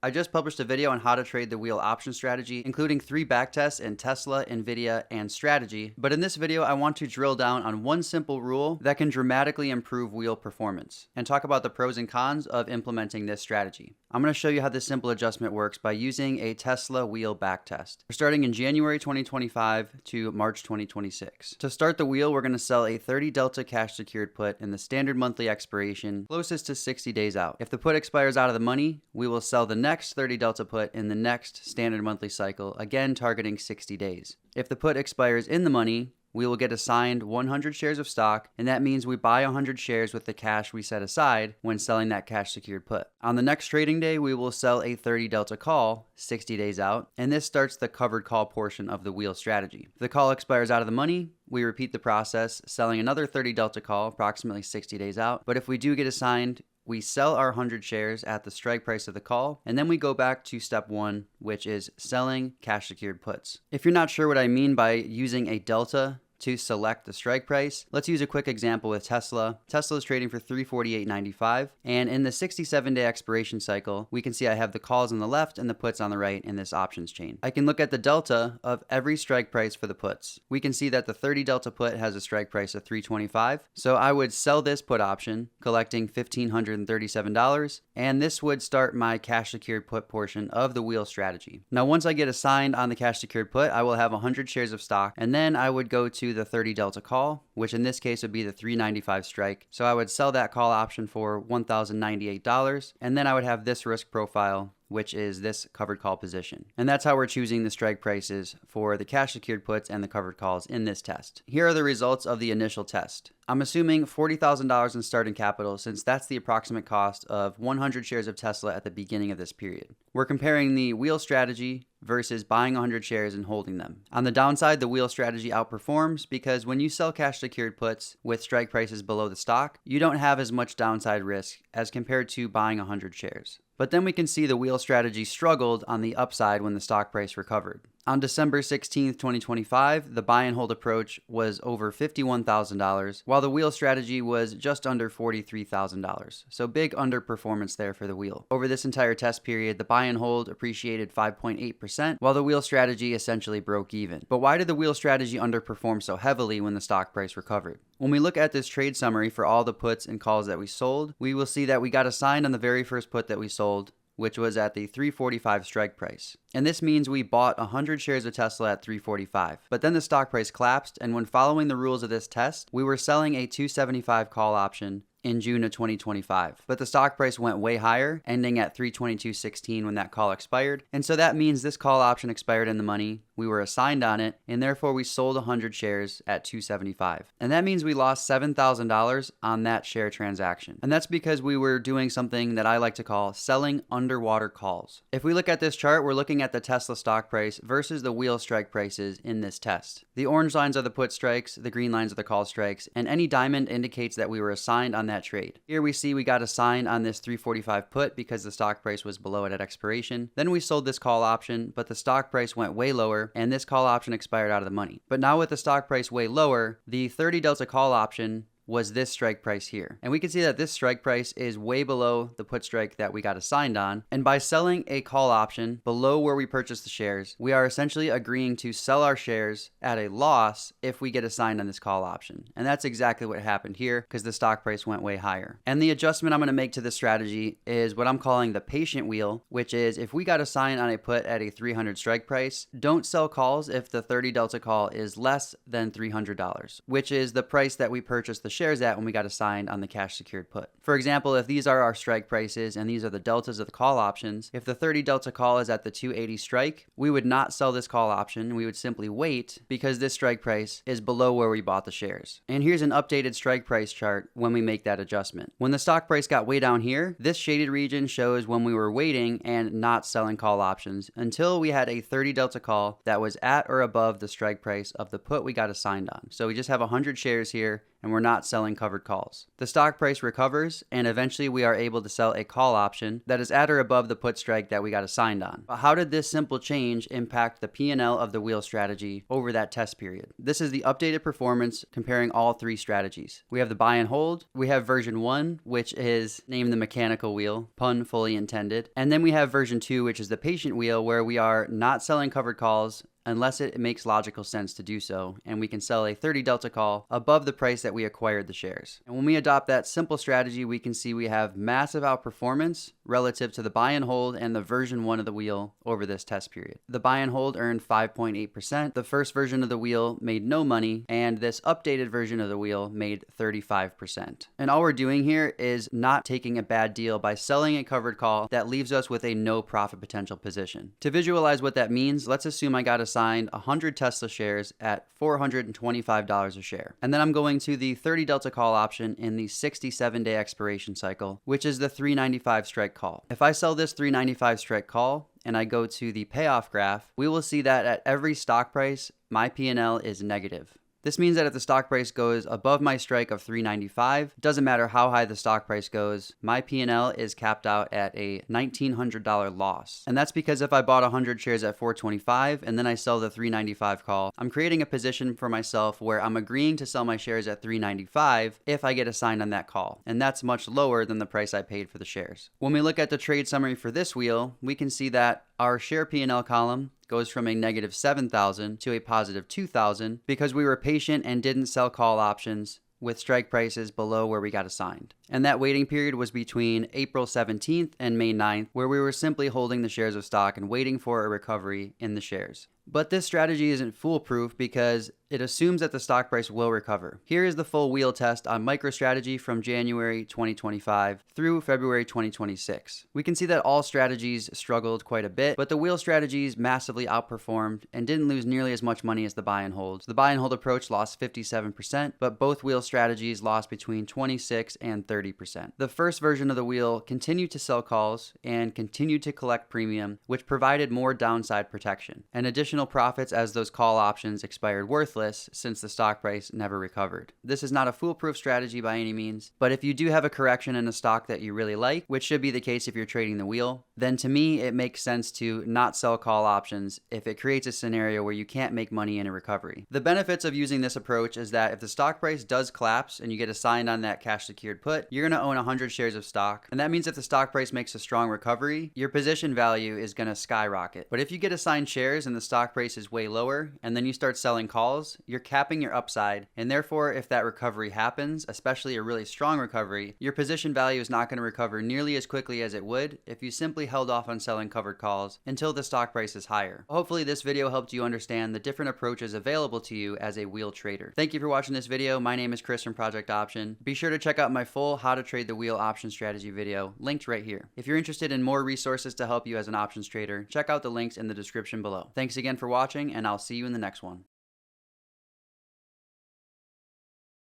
I just published a video on how to trade the wheel option strategy, including 3 backtests in Tesla, Nvidia, and strategy. But in this video, I want to drill down on one simple rule that can dramatically improve wheel performance and talk about the pros and cons of implementing this strategy. I'm going to show you how this simple adjustment works by using a Tesla wheel backtest. We're starting in January 2025 to March 2026. To start the wheel, we're going to sell a 30 delta cash secured put in the standard monthly expiration closest to 60 days out. If the put expires out of the money, we will sell the next 30 delta put in the next standard monthly cycle, again targeting 60 days. If the put expires in the money, we will get assigned 100 shares of stock, and that means we buy 100 shares with the cash we set aside when selling that cash secured put. On the next trading day, we will sell a 30 delta call 60 days out, and this starts the covered call portion of the wheel strategy. If the call expires out of the money, we repeat the process, selling another 30 delta call approximately 60 days out. But if we do get assigned, we sell our 100 shares at the strike price of the call, and then we go back to step 1, which is selling cash secured puts. If you're not sure what I mean by using a delta to select the strike price, let's use a quick example with Tesla. Tesla is trading for $348.95, and in the 67-day expiration cycle, we can see I have the calls on the left and the puts on the right in this options chain. I can look at the delta of every strike price for the puts. We can see that the 30 delta put has a strike price of $325, so I would sell this put option, collecting $1,537, and this would start my cash secured put portion of the wheel strategy. Now, once I get assigned on the cash secured put, I will have 100 shares of stock, and then I would go to the 30 delta call, which in this case would be the $395 strike. So I would sell that call option for $1,098, and then I would have this risk profile, which is this covered call position. And that's how we're choosing the strike prices for the cash secured puts and the covered calls in this test. Here are the results of the initial test. I'm assuming $40,000 in starting capital, since that's the approximate cost of 100 shares of Tesla at the beginning of this period. We're comparing the wheel strategy versus buying 100 shares and holding them. On the downside, the wheel strategy outperforms because when you sell cash secured puts with strike prices below the stock, you don't have as much downside risk as compared to buying 100 shares. But then we can see the wheel strategy struggled on the upside when the stock price recovered. On December 16, 2025, the buy and hold approach was over $51,000, while the wheel strategy was just under $43,000. So big underperformance there for the wheel. Over this entire test period, the buy and hold appreciated 5.8%, while the wheel strategy essentially broke even. But why did the wheel strategy underperform so heavily when the stock price recovered? When we look at this trade summary for all the puts and calls that we sold, we will see that we got assigned on the very first put that we sold, which was at the $345 strike price. And this means we bought 100 shares of Tesla at $345. But then the stock price collapsed, and when following the rules of this test, we were selling a $275 call option in June of 2025. But the stock price went way higher, ending at $322.16 when that call expired. And so that means this call option expired in the money, we were assigned on it, and therefore we sold 100 shares at $275. And that means we lost $7,000 on that share transaction. And that's because we were doing something that I like to call selling underwater calls. If we look at this chart, we're looking at the Tesla stock price versus the wheel strike prices in this test. The orange lines are the put strikes, the green lines are the call strikes, and any diamond indicates that we were assigned on that trade. Here we see we got assigned on this $345 put because the stock price was below it at expiration. Then we sold this call option, but the stock price went way lower, and this call option expired out of the money. But now with the stock price way lower, the 30 delta call option was this strike price here. And we can see that this strike price is way below the put strike that we got assigned on. And by selling a call option below where we purchased the shares, we are essentially agreeing to sell our shares at a loss if we get assigned on this call option. And that's exactly what happened here because the stock price went way higher. And the adjustment I'm going to make to this strategy is what I'm calling the patient wheel, which is if we got assigned on a put at a 300 strike price, don't sell calls if the 30 delta call is less than $300, which is the price that we purchased the shares at when we got assigned on the cash secured put. For example, if these are our strike prices and these are the deltas of the call options, if the 30 delta call is at the 280 strike, we would not sell this call option. We would simply wait because this strike price is below where we bought the shares. And here's an updated strike price chart when we make that adjustment. When the stock price got way down here, this shaded region shows when we were waiting and not selling call options until we had a 30 delta call that was at or above the strike price of the put we got assigned on. So we just have 100 shares here, and we're not selling covered calls. The stock price recovers, and eventually we are able to sell a call option that is at or above the put strike that we got assigned on. But how did this simple change impact the P&L of the wheel strategy over that test period? This is the updated performance comparing all three strategies. We have the buy and hold, we have version 1, which is named the mechanical wheel, pun fully intended, and then we have version 2, which is the patient wheel, where we are not selling covered calls unless it makes logical sense to do so, and we can sell a 30 delta call above the price that we acquired the shares. And when we adopt that simple strategy, we can see we have massive outperformance relative to the buy and hold and the version 1 of the wheel over this test period. The buy and hold earned 5.8%, the first version of the wheel made no money, and this updated version of the wheel made 35%. And all we're doing here is not taking a bad deal by selling a covered call that leaves us with a no profit potential position. To visualize what that means, let's assume I got assigned 100 Tesla shares at $425 a share. And then I'm going to the 30 delta call option in the 67-day expiration cycle, which is the 395 strike call. If I sell this 395 strike call and I go to the payoff graph, we will see that at every stock price, my P&L is negative. This means that if the stock price goes above my strike of $395, doesn't matter how high the stock price goes, my P&L is capped out at a $1,900 loss. And that's because if I bought 100 shares at $425 and then I sell the $395 call, I'm creating a position for myself where I'm agreeing to sell my shares at $395 if I get assigned on that call. And that's much lower than the price I paid for the shares. When we look at the trade summary for this wheel, we can see that our share P&L column goes from a negative 7,000 to a positive 2,000 because we were patient and didn't sell call options with strike prices below where we got assigned. And that waiting period was between April 17th and May 9th, where we were simply holding the shares of stock and waiting for a recovery in the shares. But this strategy isn't foolproof because it assumes that the stock price will recover. Here is the full wheel test on MicroStrategy from January 2025 through February 2026. We can see that all strategies struggled quite a bit, but the wheel strategies massively outperformed and didn't lose nearly as much money as the buy and hold. The buy and hold approach lost 57%, but both wheel strategies lost between 26 and 30%. The first version of the wheel continued to sell calls and continued to collect premium, which provided more downside protection and additional profits as those call options expired worthless since the stock price never recovered. This is not a foolproof strategy by any means, but if you do have a correction in a stock that you really like, which should be the case if you're trading the wheel, then to me it makes sense to not sell call options if it creates a scenario where you can't make money in a recovery. The benefits of using this approach is that if the stock price does collapse and you get assigned on that cash secured put, you're going to own 100 shares of stock, and that means if the stock price makes a strong recovery, your position value is going to skyrocket. But if you get assigned shares and the stock price is way lower, and then you start selling calls, you're capping your upside, and therefore if that recovery happens, especially a really strong recovery, your position value is not going to recover nearly as quickly as it would if you simply held off on selling covered calls until the stock price is higher. Hopefully this video helped you understand the different approaches available to you as a wheel trader. Thank you for watching this video. My name is Chris from Project Option. Be sure to check out my full How to Trade the Wheel option strategy video linked right here. If you're interested in more resources to help you as an options trader, check out the links in the description below. Thanks again for watching, and I'll see you in the next one.